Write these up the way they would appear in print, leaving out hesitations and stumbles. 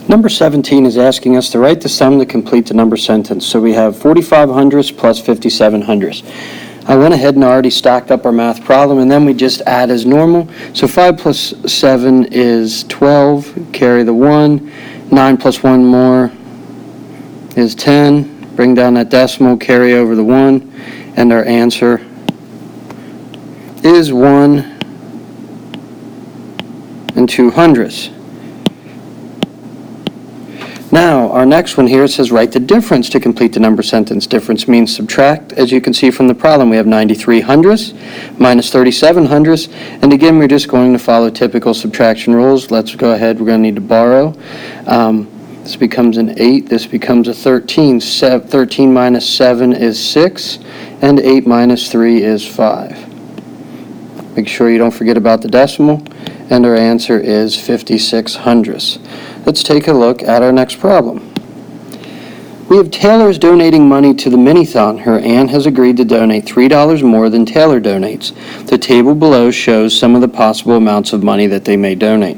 Number 17 is asking us to write the sum to complete the number sentence. So we have 45 hundredths plus 57 hundredths. I went ahead and already stacked up our math problem, and then we just add as normal. So 5 plus 7 is 12, carry the 1. 9 plus 1 more is 10. Bring down that decimal, carry over the 1, and our answer is 1 200ths. Now, our next one here says write the difference to complete the number sentence. Difference means subtract. As you can see from the problem, we have 93 hundredths minus 37 hundredths. And again, we're just going to follow typical subtraction rules. Let's go ahead. We're going to need to borrow. This becomes an 8. This becomes a 13. 13 minus 7 is 6. And 8 minus 3 is 5. Make sure you don't forget about the decimal. And our answer is 56 hundredths. Let's take a look at our next problem. We have Taylor's donating money to the Minithon. Her aunt has agreed to donate $3 more than Taylor donates. The table below shows some of the possible amounts of money that they may donate.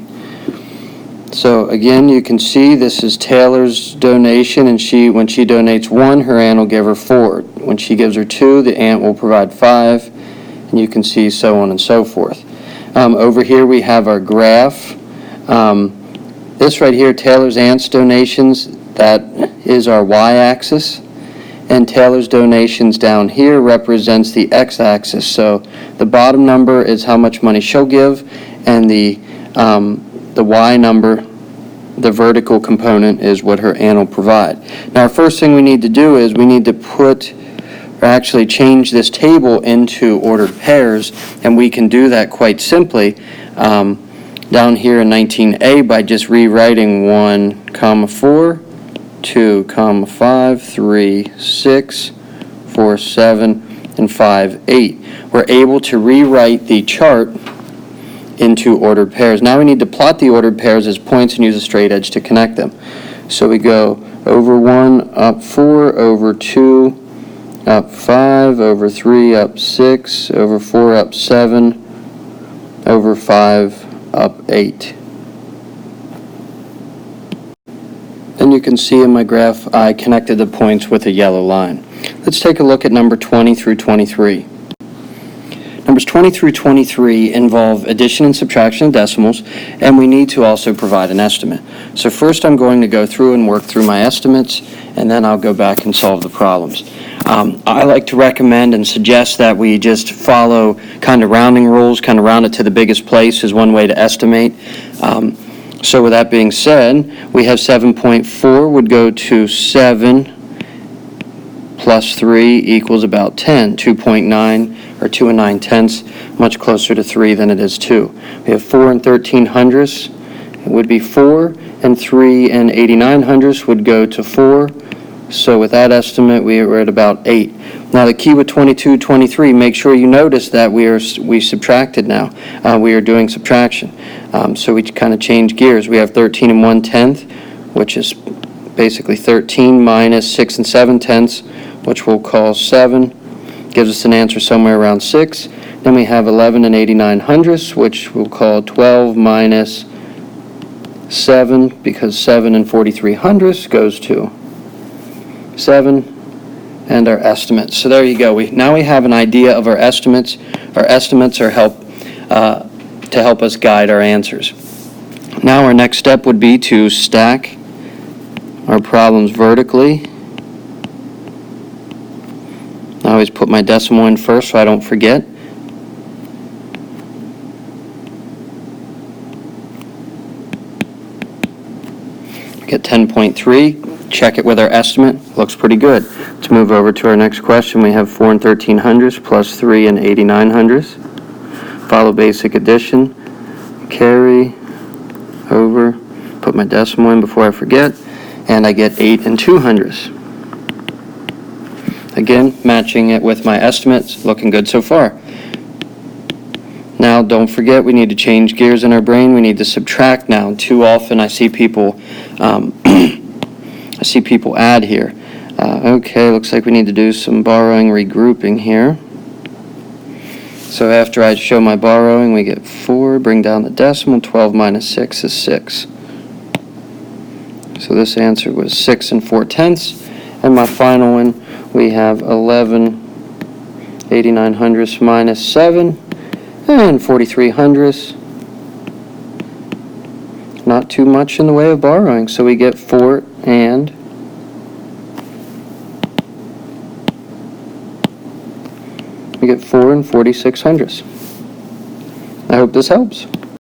So again, you can see this is Taylor's donation, and when she donates 1, her aunt will give her 4. When she gives her 2, the aunt will provide 5, and you can see so on and so forth. Over here we have our graph. This right here, Taylor's aunt's donations, that is our y-axis, and Taylor's donations down here represents the x-axis. So the bottom number is how much money she'll give, and the y number, the vertical component, is what her aunt will provide. Now, our first thing we need to do is we need to actually change this table into ordered pairs, and we can do that quite simply down here in 19A by just rewriting 1, 4, 2, 5, 3, 6, 4, 7, and 5, 8. We're able to rewrite the chart into ordered pairs. Now we need to plot the ordered pairs as points and use a straight edge to connect them. So we go over 1, up 4, over 2, up 5, over 3, up 6, over 4, up 7, over 5, up 8. And you can see in my graph I connected the points with a yellow line. Let's take a look at number 20 through 23. Numbers 20 through 23 involve addition and subtraction of decimals, and we need to also provide an estimate. So first I'm going to go through and work through my estimates, and then I'll go back and solve the problems. I like to recommend and suggest that we just follow kind of rounding rules, kind of round it to the biggest place is one way to estimate. So with that being said, we have 7.4 would go to 7 plus 3 equals about 10. 2.9 or 2 9/10, much closer to 3 than it is 2. We have 4 13 hundredths, it would be 4, and 3 89 hundredths would go to 4. So with that estimate, we are at about 8. Now the key with 22, 23, make sure you notice that we subtracted now. We are doing subtraction. So we kind of change gears. We have 13 1/10, which is basically 13 minus 6 7/10, which we'll call 7. Gives us an answer somewhere around 6. Then we have 11 89 hundredths, which we'll call 12 minus 7, because 7 and 43 hundredths goes to 7, and our estimates. So there you go. Now we have an idea of our estimates. Our estimates are to help us guide our answers. Now our next step would be to stack our problems vertically. I always put my decimal in first so I don't forget. Get 10.3. Check it with our estimate. Looks pretty good. Let's move over to our next question. We have 4 13 hundredths plus 3 89 hundredths. Follow basic addition. Carry over. Put my decimal in before I forget. And I get 8 2 hundredths. Again, matching it with my estimates. Looking good so far. Now, don't forget, we need to change gears in our brain. We need to subtract now. Too often I see people add here. Okay, looks like we need to do some borrowing regrouping here. So after I show my borrowing, we get 4, bring down the decimal, 12 minus 6 is 6. So this answer was 6 4/10. And my final one, we have 11 8900ths minus 7 and 4300ths. Not too much in the way of borrowing, so we get 4 and 4600ths. I hope this helps.